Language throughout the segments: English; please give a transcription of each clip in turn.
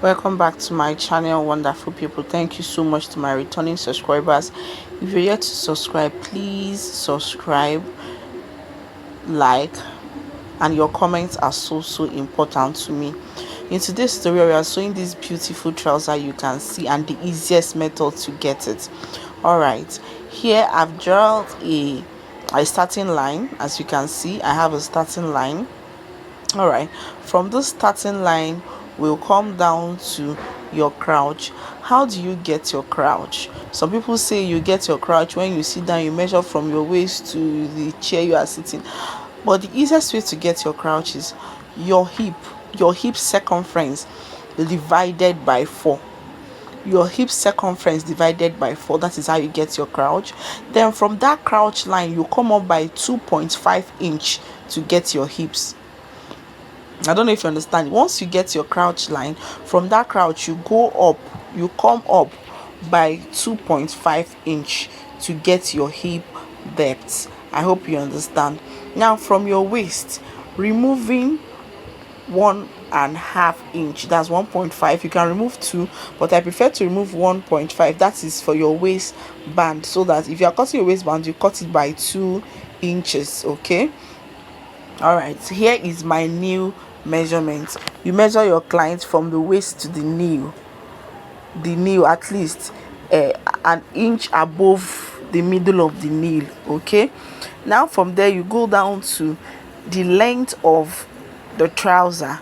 Welcome back to my channel, wonderful people. Thank you so much to my returning subscribers. If you're yet to subscribe, please subscribe, like, and your comments are so important to me. In today's tutorial, we are showing this beautiful trouser you can see and the easiest method to get it. All right, here I've drawn a starting line. As you can see, I have a starting line. All right, from this starting line we'll come down to your crouch. How do you get your crouch? Some people say you get your crouch when you sit down, you measure from your waist to the chair you are sitting, but the easiest way to get your crouch is your hip circumference divided by 4. Your hip circumference divided by 4, that is how you get your crouch. Then from that crouch line you come up by 2.5 inch to get your hips. I don't know if you understand. Once you get your crouch line, from that crouch you come up by 2.5 inch to get your hip depth. I hope you understand. Now from your waist, removing 1.5 inch, that's 1.5. You can remove 2, but I prefer to remove 1.5. that is for your waistband, so that if you are cutting your waistband, you cut it by 2 inches. Okay, all right, here is my new measurement. You measure your client from the waist to the knee at least an inch above the middle of the knee. Okay, now from there you go down to the length of the trouser,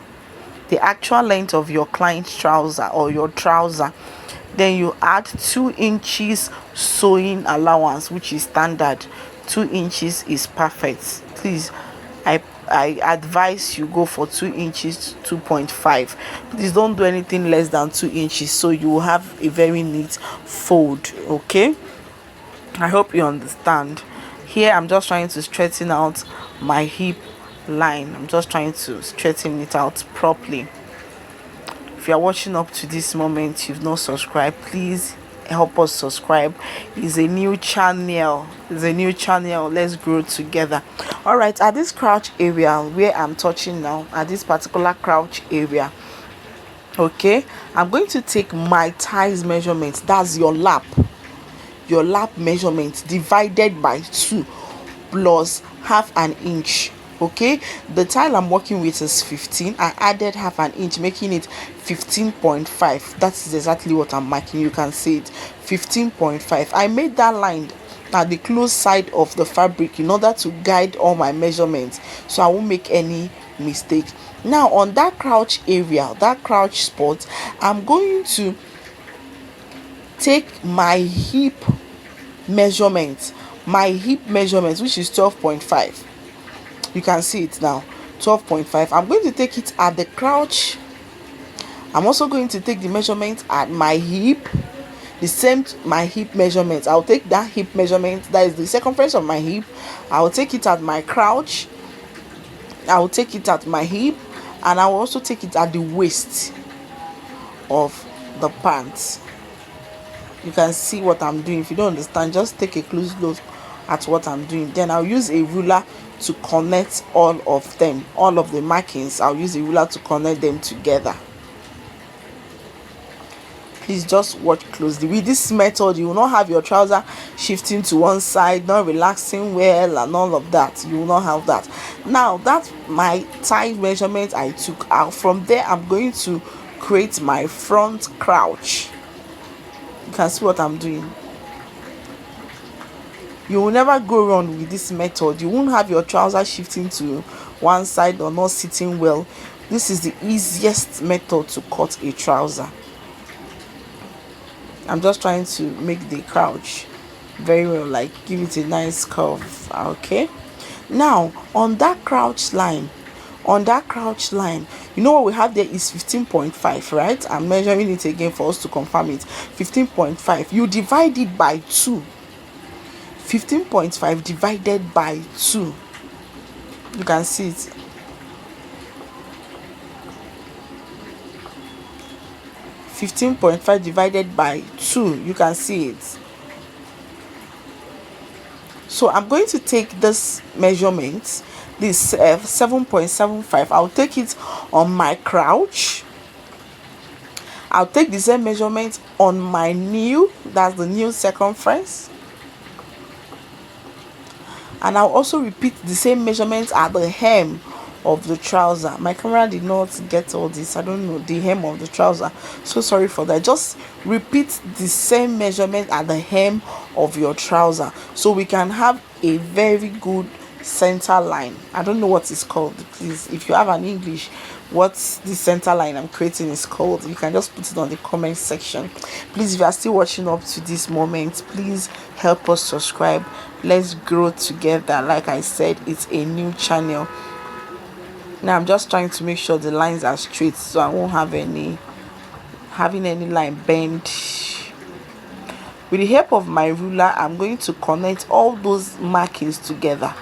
the actual length of your client's trouser or your trouser. Then you add 2 inches sewing allowance, which is standard. 2 inches is perfect. Please, I advise you go for 2 inches, 2.5. Please don't do anything less than 2 inches, so you will have a very neat fold. Okay, I hope you understand. Here I'm just trying to straighten out my hip line. I'm just trying to straighten it out properly. If you are watching up to this moment, you've not subscribed, please help us subscribe. It's a new channel. Let's grow together. All right, at this crouch area where I'm touching now, at this particular crouch area, okay, I'm going to take my thighs measurement. That's your lap measurement divided by 2 plus half an inch. Okay, the tile I'm working with is 15. I added half an inch, making it 15.5. that is exactly what I'm marking. You can see it, 15.5. I made that line at the close side of the fabric in order to guide all my measurements, so I won't make any mistake. Now on that crouch area, that crouch spot, I'm going to take my hip measurement, which is 12.5. You can see it now, 12.5. I'm going to take it at the crouch. I'm also going to take the measurement at my hip, the same my hip measurement. I'll take that hip measurement, that is the circumference of my hip. I'll take it at my crouch, I'll take it at my hip, and I'll also take it at the waist of the pants. You can see what I'm doing. If you don't understand, just take a close look at what I'm doing. Then I'll use a ruler to connect all of them, all of the markings. I'll use a ruler to connect them together. Please just watch closely. With this method, you will not have your trouser shifting to one side, not relaxing well, and all of that. You will not have that. Now that's my thigh measurement I took out. From there, I'm going to create my front crouch. You can see what I'm doing. You will never go wrong with this method. You won't have your trouser shifting to one side or not sitting well. This is the easiest method to cut a trouser. I'm just trying to make the crouch very well, like give it a nice curve. Okay, now on that crouch line, you know what we have there is 15.5, right? I'm measuring it again for us to confirm it. 15.5, you divide it by 2. 15.5 divided by 2, you can see it. 15.5 divided by 2, you can see it. So I'm going to take this measurement, this 7.75. I'll take it on my crouch, I'll take the same measurement on my new, that's the new circumference, and I'll also repeat the same measurements at the hem of the trouser. My camera did not get all this. I don't know the hem of the trouser, so sorry for that. Just repeat the same measurement at the hem of your trouser so we can have a very good center line. I don't know what it's called. Please, if you have an English what the center line I'm creating is called, you can just put it on the comment section. Please, if you are still watching up to this moment, please help us subscribe. Let's grow together. Like I said, it's a new channel. Now I'm just trying to make sure the lines are straight so I won't have any line bend. With the help of my ruler, I'm going to connect all those markings together.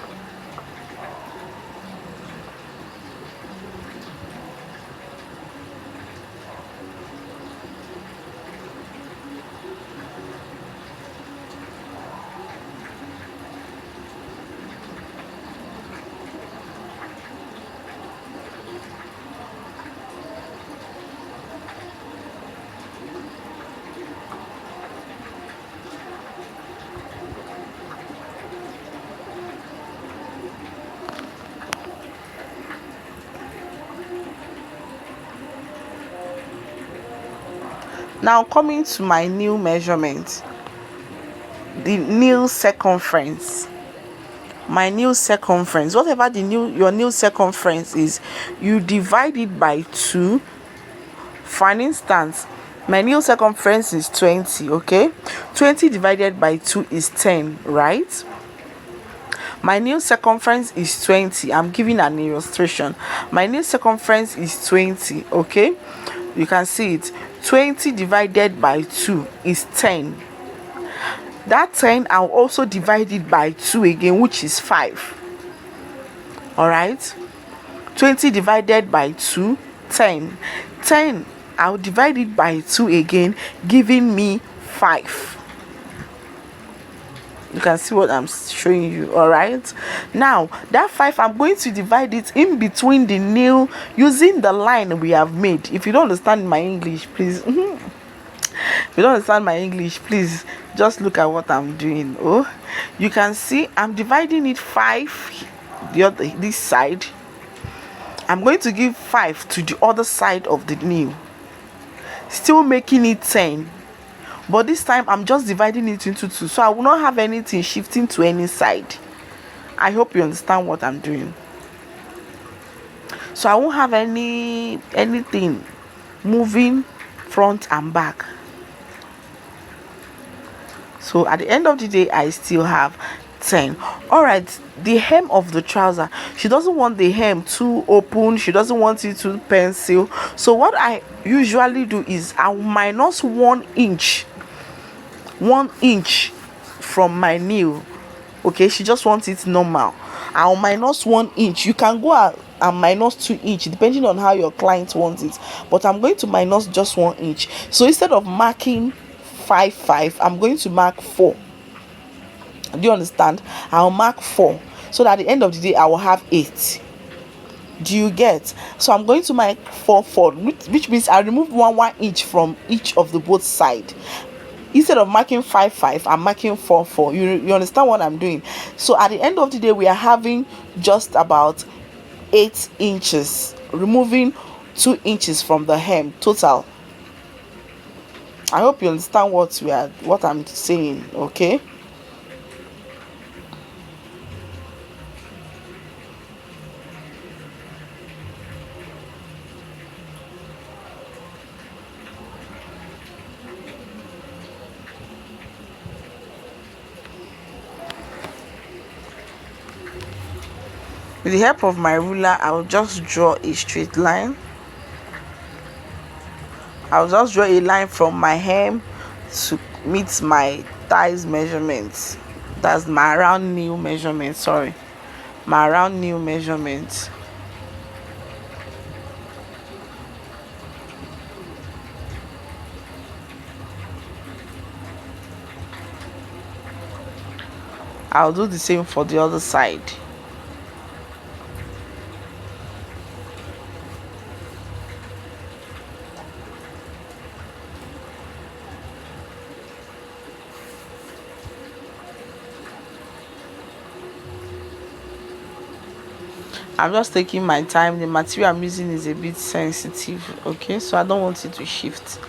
Now coming to my new measurement, the new circumference. My new circumference, whatever your new circumference is, you divide it by 2. For an instance, my new circumference is 20. Okay, 20 divided by 2 is 10, right? My new circumference is 20. I'm giving an illustration. My new circumference is 20. Okay, you can see it. 20 divided by 2 is 10. That 10, I'll also divide it by 2 again, which is 5. All right, 20 divided by 2, 10. 10, I'll divide it by 2 again, giving me 5. You can see what I'm showing you. All right, now that 5, I'm going to divide it in between the nail using the line we have made. If you don't understand my English, please if you don't understand my English, please just look at what I'm doing. Oh, you can see I'm dividing it 5 this side. I'm going to give 5 to the other side of the nail, still making it 10. But this time I'm just dividing it into 2, so I will not have anything shifting to any side. I hope you understand what I'm doing. So I won't have anything moving front and back. So at the end of the day, I still have 10. All right, the hem of the trouser, she doesn't want the hem too open, she doesn't want it to pencil. So what I usually do is I'll minus 1 inch from my nail. Okay, she just wants it normal. I'll minus 1 inch. You can go out and minus 2 inch depending on how your client wants it, but I'm going to minus just 1 inch. So instead of marking 5, I'm going to mark 4. Do you understand? I'll mark 4 so that at the end of the day I will have 8. Do you get? So I'm going to mark 4, which means I remove 1 inch from each of the both side. Instead of marking 5, I'm marking 4. You understand what I'm doing? So at the end of the day, we are having just about 8 inches, removing 2 inches from the hem total. I hope you understand what I'm saying. Okay. With the help of my ruler, I'll just draw a straight line. I'll just draw a line from my hem to meet my thighs measurements. That's my round nail measurement. Sorry, my round nail measurement. I'll do the same for the other side. I'm just taking my time. The material I'm using is a bit sensitive, okay, so I don't want it to shift.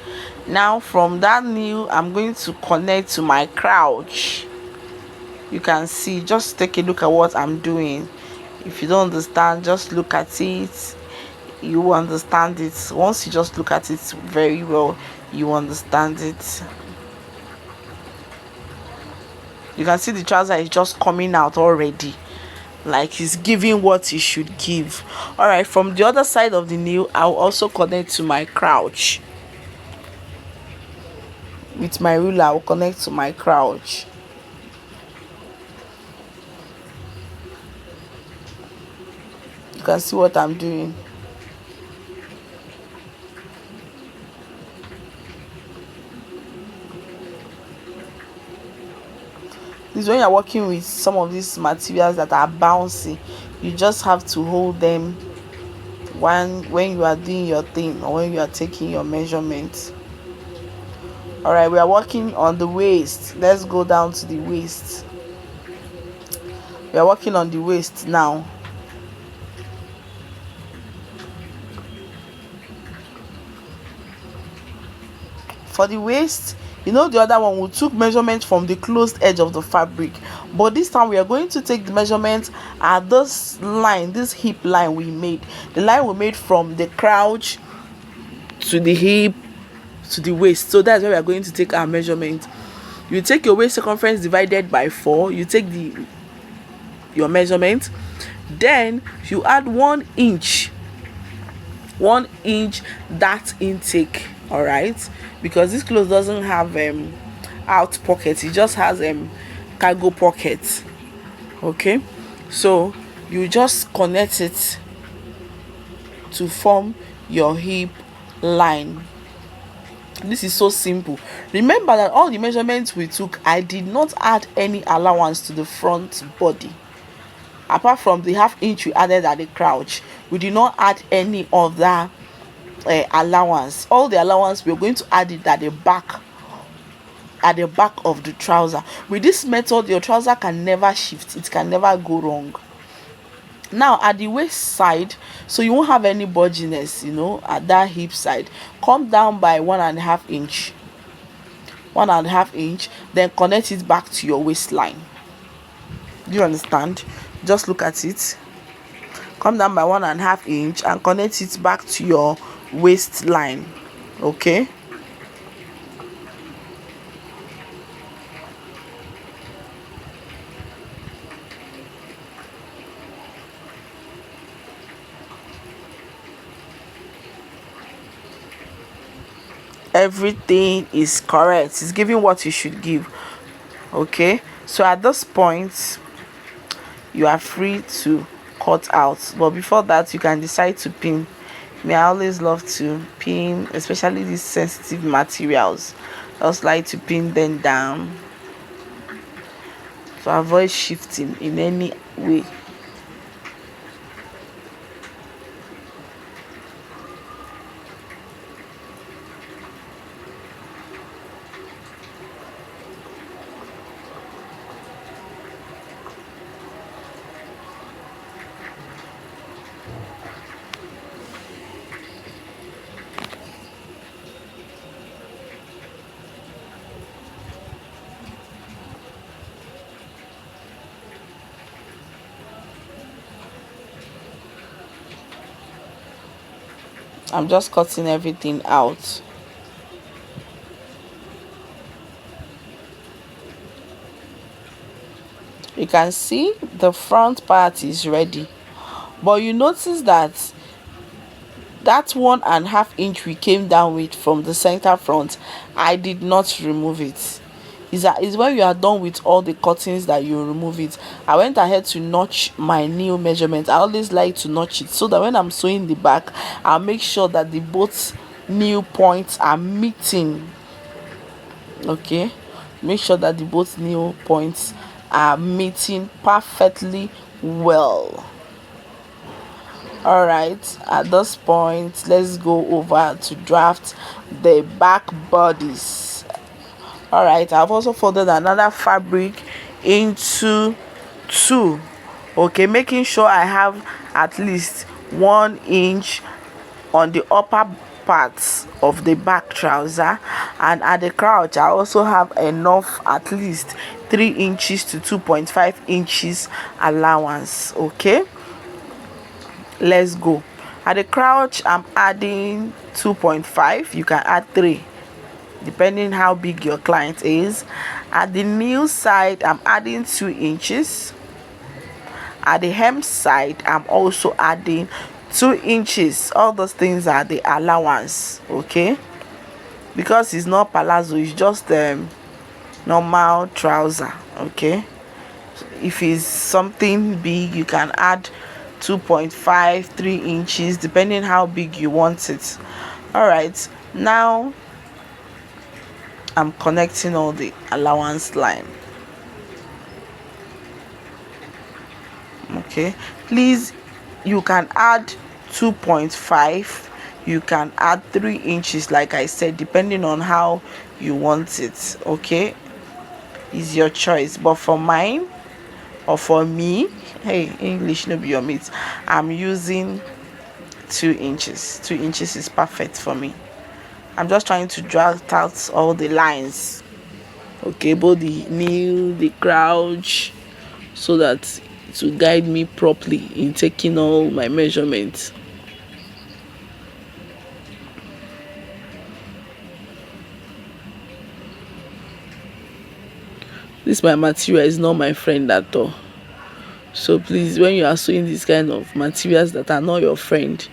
Now from that nail, I'm going to connect to my crouch. You can see, just take a look at what I'm doing. If you don't understand, just look at it, you will understand it. Once you just look at it very well, you understand it. You can see the trouser is just coming out already, like he's giving what he should give. All right, from the other side of the nail, I'll also connect to my crouch. With my ruler, I'll connect to my crouch. You can see what I'm doing. This is when you're working with some of these materials that are bouncy, you just have to hold them when you are doing your thing or when you are taking your measurements. All right, we are working on the waist. Let's go down to the waist. We are working on the waist now. For the waist, you know, the other one we took measurement from the closed edge of the fabric, but this time we are going to take the measurement at this line, this hip line we made, the line we made from the crouch to the hip to the waist. So that's where we are going to take our measurement. You take your waist circumference divided by 4, you take your measurement, then you add 1 inch that intake. All right, because this clothes doesn't have out pockets, it just has cargo pockets. Okay, so you just connect it to form your hip line. This is so simple. Remember that all the measurements we took, I did not add any allowance to the front body. Apart from the 1/2 inch we added at the crouch, we did not add any other allowance. All the allowance we're going to add it at the back of the trouser. With this method, your trouser can never shift, it can never go wrong. Now at the waist side, so you won't have any budginess, you know, at that hip side, come down by 1.5 inch, 1.5 inch, then connect it back to your waistline. Do you understand? Just look at it. Come down by 1.5 inch and connect it back to your waistline. Okay, everything is correct, it's giving what you should give. Okay, so at this point you are free to cut out, but before that you can decide to pin. Me, I always love to pin, especially these sensitive materials. I just like to pin them down to avoid shifting in any way. I'm just cutting everything out. You can see the front part is ready, but you notice that 1.5 inch we came down with from the center front, I did not remove it. Is when you are done with all the cuttings that you remove it. I went ahead to notch my new measurement. I always like to notch it so that when I'm sewing the back, I'll make sure that the both new points are meeting. Okay, make sure that the both new points are meeting perfectly well. All right, at this point let's go over to draft the back bodies. All right, I've also folded another fabric into 2. Okay, making sure I have at least 1 inch on the upper parts of the back trouser, and at the crouch I also have enough, at least 3 inches to 2.5 inches allowance. Okay, let's go. At the crouch I'm adding 2.5, you can add 3 depending how big your client is. At the knee side I'm adding 2 inches. At the hem side I'm also adding 2 inches. All those things are the allowance. Okay, because it's not palazzo, it's just normal trouser. Okay, if it's something big you can add 2.5, 3 inches depending how big you want it. All right, now I'm connecting all the allowance line. Okay, please, you can add 2.5, you can add 3 inches, like I said, depending on how you want it. Okay, it's your choice, but for mine, or for me, hey, English no be your mate, I'm using 2 inches. 2 inches is perfect for me. I'm just trying to draft out all the lines, okay, both the knee, the crouch, so that it will guide me properly in taking all my measurements. This my material is not my friend at all, so please, when you are sewing this kind of materials that are not your friend,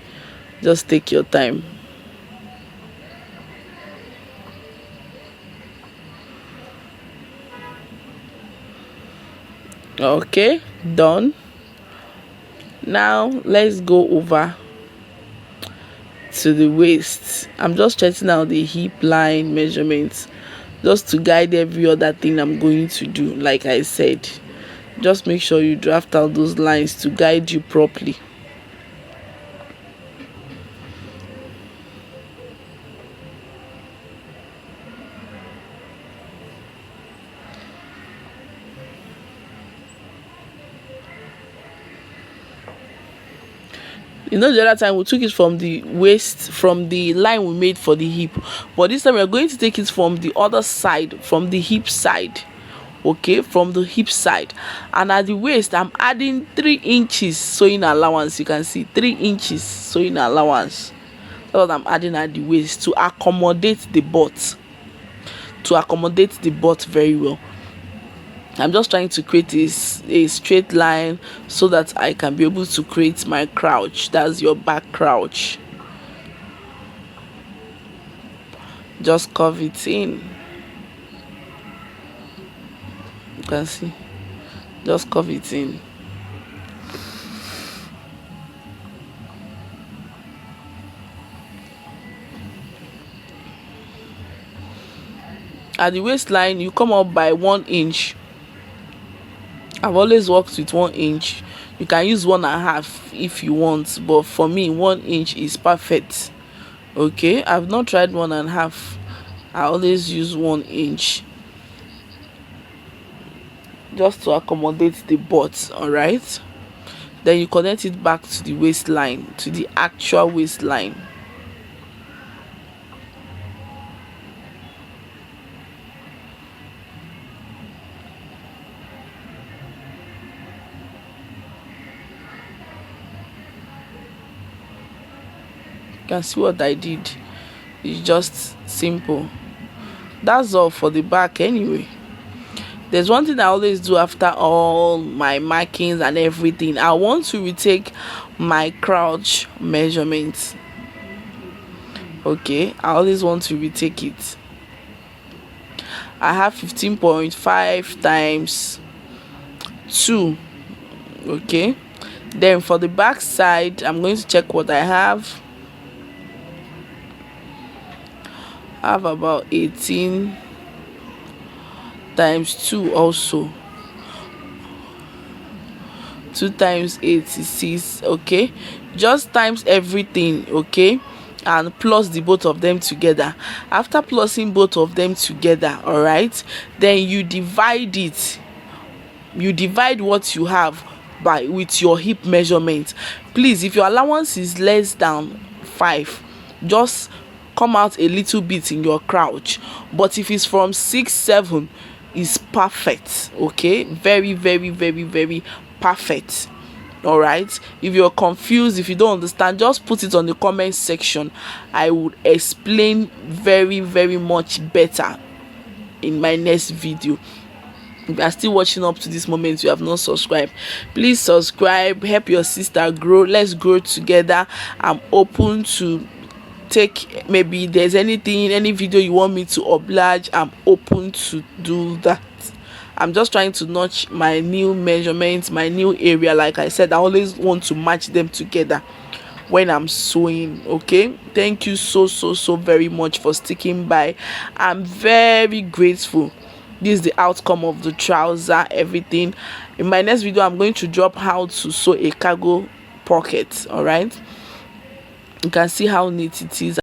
just take your time. Okay, done. Now let's go over to the waist. I'm just checking out the hip line measurements just to guide every other thing I'm going to do. Like I said, just make sure you draft out those lines to guide you properly. You know, the other time we took it from the waist, from the line we made for the hip, but this time we're going to take it from the other side, from the hip side. Okay, from the hip side. And at the waist I'm adding 3 inches sewing allowance. You can see 3 inches sewing allowance. That's what I'm adding at the waist to accommodate the butt, very well. I'm just trying to create a straight line so that I can be able to create my crouch. That's your back crouch. Just curve it in. You can see, just curve it in. At the waistline you come up by 1 inch. I've always worked with 1 inch. You can use 1.5 if you want, but for me 1 inch is perfect. Okay, I've not tried 1.5. I always use 1 inch just to accommodate the butt. All right, then you connect it back to the waistline, to the actual waistline. You can see what I did. It's just simple. That's all for the back anyway. There's one thing I always do after all my markings and everything. I want to retake my crouch measurements. Okay, I always want to retake it. I have 15.5 times 2. Okay, then for the back side I'm going to check what I have. I have about 18 times 2 also. 2 times 86. Okay, just times everything. Okay, and plus the both of them together. After plussing both of them together, all right, then you divide it. You divide what you have by with your hip measurement. Please, if your allowance is less than 5, just come out a little bit in your crouch, but if it's from 6, 7 is perfect. Okay, very very very very perfect. All right, if you're confused, if you don't understand, just put it on the comment section. I would explain very very much better in my next video. If you are still watching up to this moment, you have not subscribed, please subscribe, help your sister grow. Let's grow together. I'm open to take, maybe there's anything, any video you want me to oblige, I'm open to do that. I'm just trying to notch my new measurements, my new area. Like I said, I always want to match them together when I'm sewing. Okay, thank you so very much for sticking by. I'm very grateful. This is the outcome of the trouser, everything. In my next video, I'm going to drop how to sew a cargo pocket. All right, you can see how neat it is.